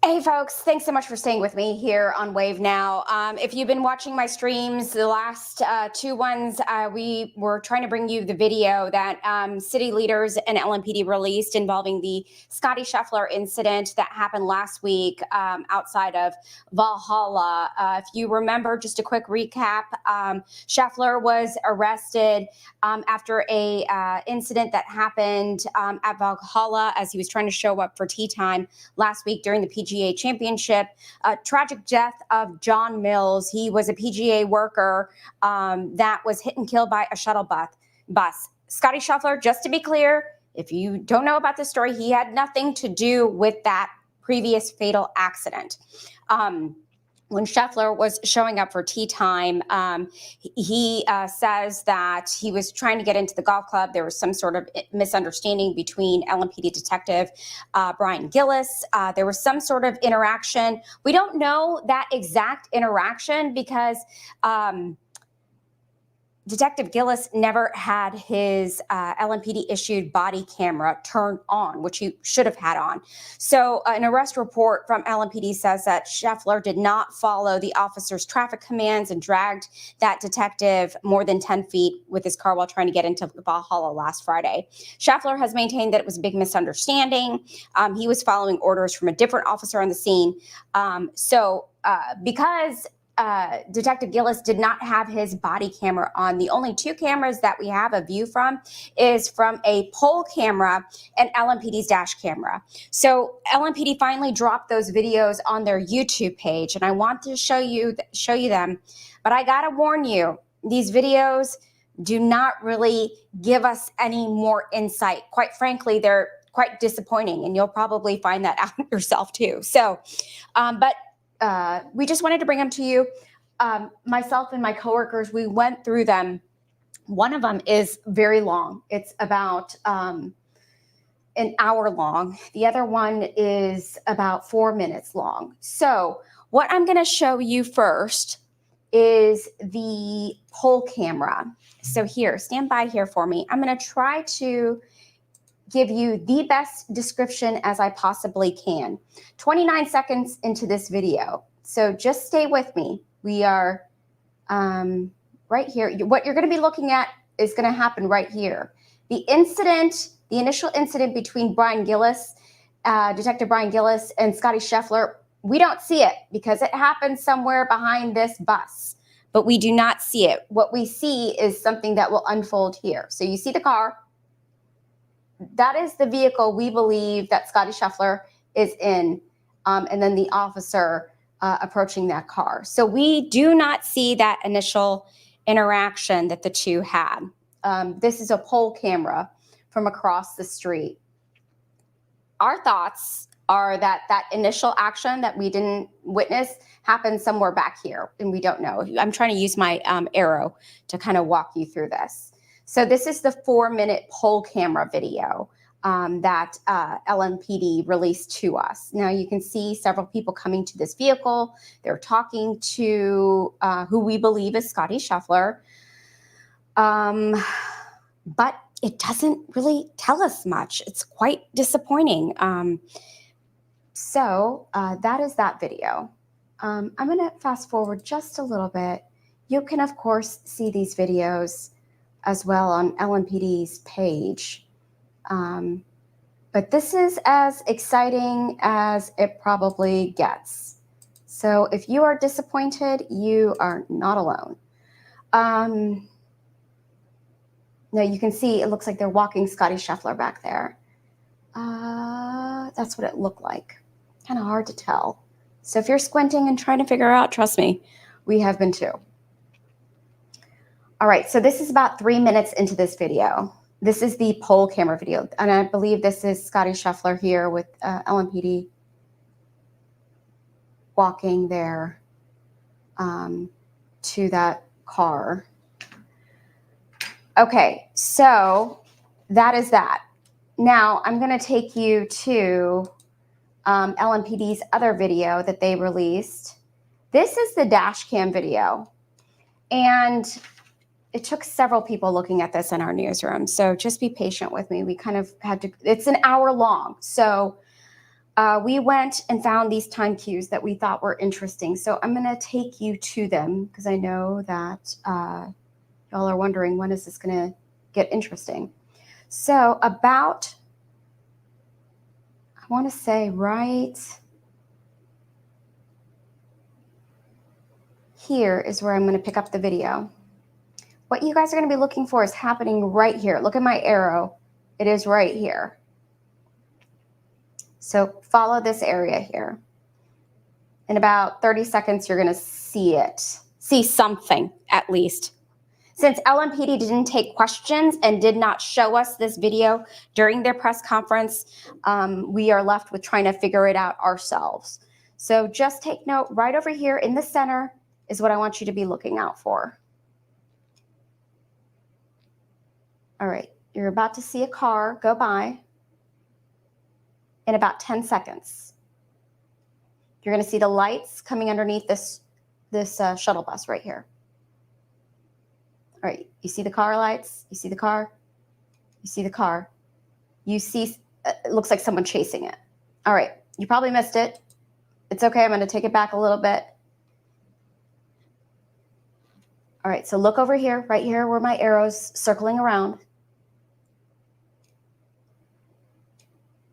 Hey folks, thanks so much for staying with me here on Wave Now. If you've been watching my streams, the last two ones, we were trying to bring you the video that city leaders and LMPD released involving the Scottie Scheffler incident that happened last week outside of Valhalla. If you remember, just a quick recap, Scheffler was arrested after a incident that happened at Valhalla as he was trying to show up for tea time last week during the PGA Championship. Tragic death of John Mills. He was a PGA worker that was hit and killed by a shuttle bus. Scottie Scheffler, just to be clear, if you don't know about this story, he had nothing to do with that previous fatal accident. When Scheffler was showing up for tea time, he says that he was trying to get into the golf club. There was some sort of misunderstanding between LMPD detective Brian Gillis. There was some sort of interaction. We don't know that exact interaction because Detective Gillis never had his LMPD issued body camera turned on, which he should have had on. So an arrest report from LMPD says that Scheffler did not follow the officer's traffic commands and dragged that detective more than 10 feet with his car while trying to get into Valhalla last Friday. Scheffler has maintained that it was a big misunderstanding. He was following orders from a different officer on the scene. Because Detective Gillis did not have his body camera on, the only two cameras that we have a view from is from a pole camera and LMPD's dash camera. So LMPD finally dropped those videos on their YouTube page, and I want to show you them. But I gotta warn you, these videos do not really give us any more insight. Quite frankly, they're quite disappointing, and you'll probably find that out yourself too. So, we just wanted to bring them to you. Myself and my coworkers, we went through them. One of them is very long. It's about an hour long. The other one is about 4 minutes long. So what I'm going to show you first is the pole camera. So here, stand by here for me. I'm going to try to give you the best description as I possibly can. 29 seconds into this video. So just stay with me. We are right here. What you're going to be looking at is going to happen right here. The incident, the initial incident between Brian Gillis, Detective Brian Gillis and Scottie Scheffler, we don't see it because it happened somewhere behind this bus, but we do not see it. What we see is something that will unfold here. So you see the car. That is the vehicle we believe that Scottie Scheffler is in, and then the officer approaching that car. So we do not see that initial interaction that the two had. This is a pole camera from across the street. Our thoughts are that that initial action that we didn't witness happened somewhere back here, and we don't know. I'm trying to use my arrow to kind of walk you through this. So this is the 4-minute pole camera video that LMPD released to us. Now you can see several people coming to this vehicle. They're talking to who we believe is Scottie Scheffler. But it doesn't really tell us much. It's quite disappointing. So that is that video. I'm gonna fast forward just a little bit. You can of course see these videos as well on LMPD's page. But this is as exciting as it probably gets. So if you are disappointed, you are not alone. Now you can see it looks like they're walking Scottie Scheffler back there. That's what it looked like. Kind of hard to tell. So if you're squinting and trying to figure out, trust me, we have been too. All right, so this is about 3 minutes into this video. This is the pole camera video, and I believe this is Scottie Scheffler here with LMPD walking there to that car. Okay, so that is that. Now I'm going to take you to LMPD's other video that they released. This is the dash cam video, and it took several people looking at this in our newsroom, so just be patient with me. We kind of had to, it's an hour long, so we went and found these time cues that we thought were interesting. So I'm going to take you to them because I know that y'all are wondering, when is this going to get interesting? So about, I want to say right here is where I'm going to pick up the video. What you guys are going to be looking for is happening right here. Look at my arrow. It is right here. So follow this area here. In about 30 seconds, you're going to see it. See something, at least. Since LMPD didn't take questions and did not show us this video during their press conference, we are left with trying to figure it out ourselves. So just take note, right over here in the center is what I want you to be looking out for. All right, you're about to see a car go by in about 10 seconds. You're going to see the lights coming underneath this shuttle bus right here. All right, you see the car lights? You see the car? You see the car? You see, it looks like someone chasing it. All right, you probably missed it. It's okay, I'm going to take it back a little bit. All right, so look over here, right here where my arrow's circling around.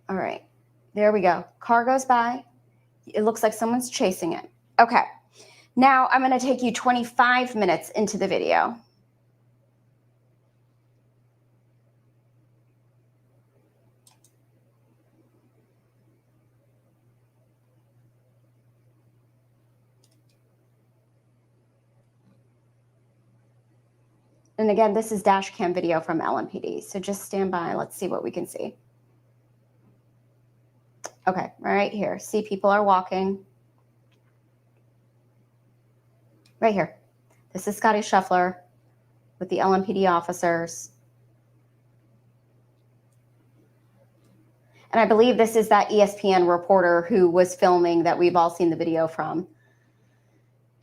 All right, there we go. Car goes by. It looks like someone's chasing it. Okay, now I'm going to take you 25 minutes into the video. And again, this is dash cam video from LMPD. So just stand by. Let's see what we can see. Okay, right here. See, people are walking. Right here. This is Scottie Scheffler with the LMPD officers. And I believe this is that ESPN reporter who was filming that we've all seen the video from.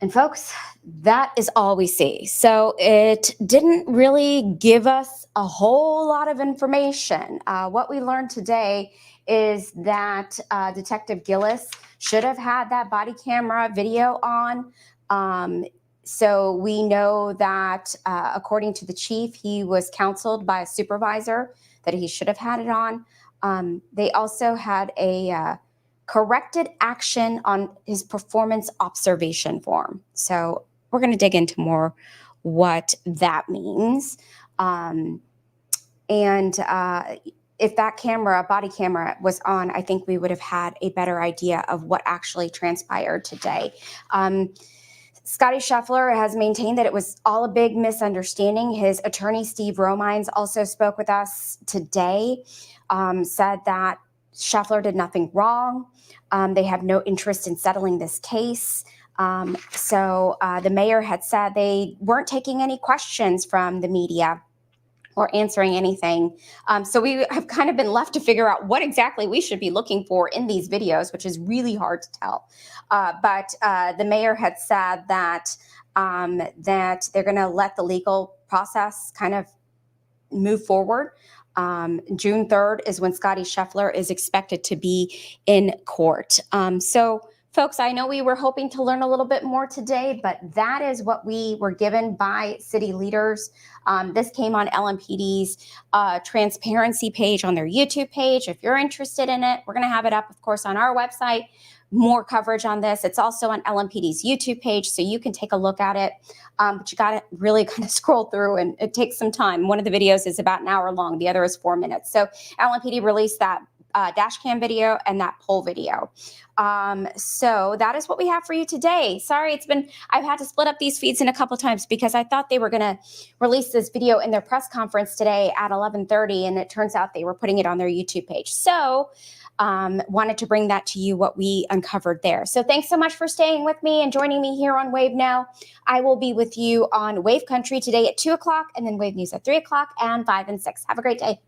And folks, that is all we see. So it didn't really give us a whole lot of information. What we learned today is that Detective Gillis should have had that body camera video on. So we know that according to the chief, he was counseled by a supervisor that he should have had it on. They also had a corrected action on his performance observation form. So we're going to dig into more what that means. If that camera, body camera, was on, I think we would have had a better idea of what actually transpired today. Scottie Scheffler has maintained that it was all a big misunderstanding. His attorney, Steve Romines, also spoke with us today, said that Scheffler did nothing wrong. They have no interest in settling this case. So the mayor had said they weren't taking any questions from the media or answering anything. So we have kind of been left to figure out what exactly we should be looking for in these videos, which is really hard to tell. But the mayor had said that that they're going to let the legal process kind of move forward. June 3rd is when Scottie Scheffler is expected to be in court. So folks, I know we were hoping to learn a little bit more today, but that is what we were given by city leaders. This came on LMPD's transparency page on their YouTube page. If you're interested in it, we're going to have it up, of course, on our website. More coverage on this. It's also on LMPD's YouTube page, so you can take a look at it. But you got to really kind of scroll through, and it takes some time. One of the videos is about an hour long. The other is 4 minutes. So LMPD released that dash cam video and that poll video. So that is what we have for you today. Sorry, I've had to split up these feeds in a couple of times because I thought they were going to release this video in their press conference today at 11:30, and it turns out they were putting it on their YouTube page. So wanted to bring that to you, what we uncovered there. So thanks so much for staying with me and joining me here on Wave Now. I will be with you on Wave Country today at 2 o'clock, and then Wave News at 3 o'clock and 5 and 6. Have a great day.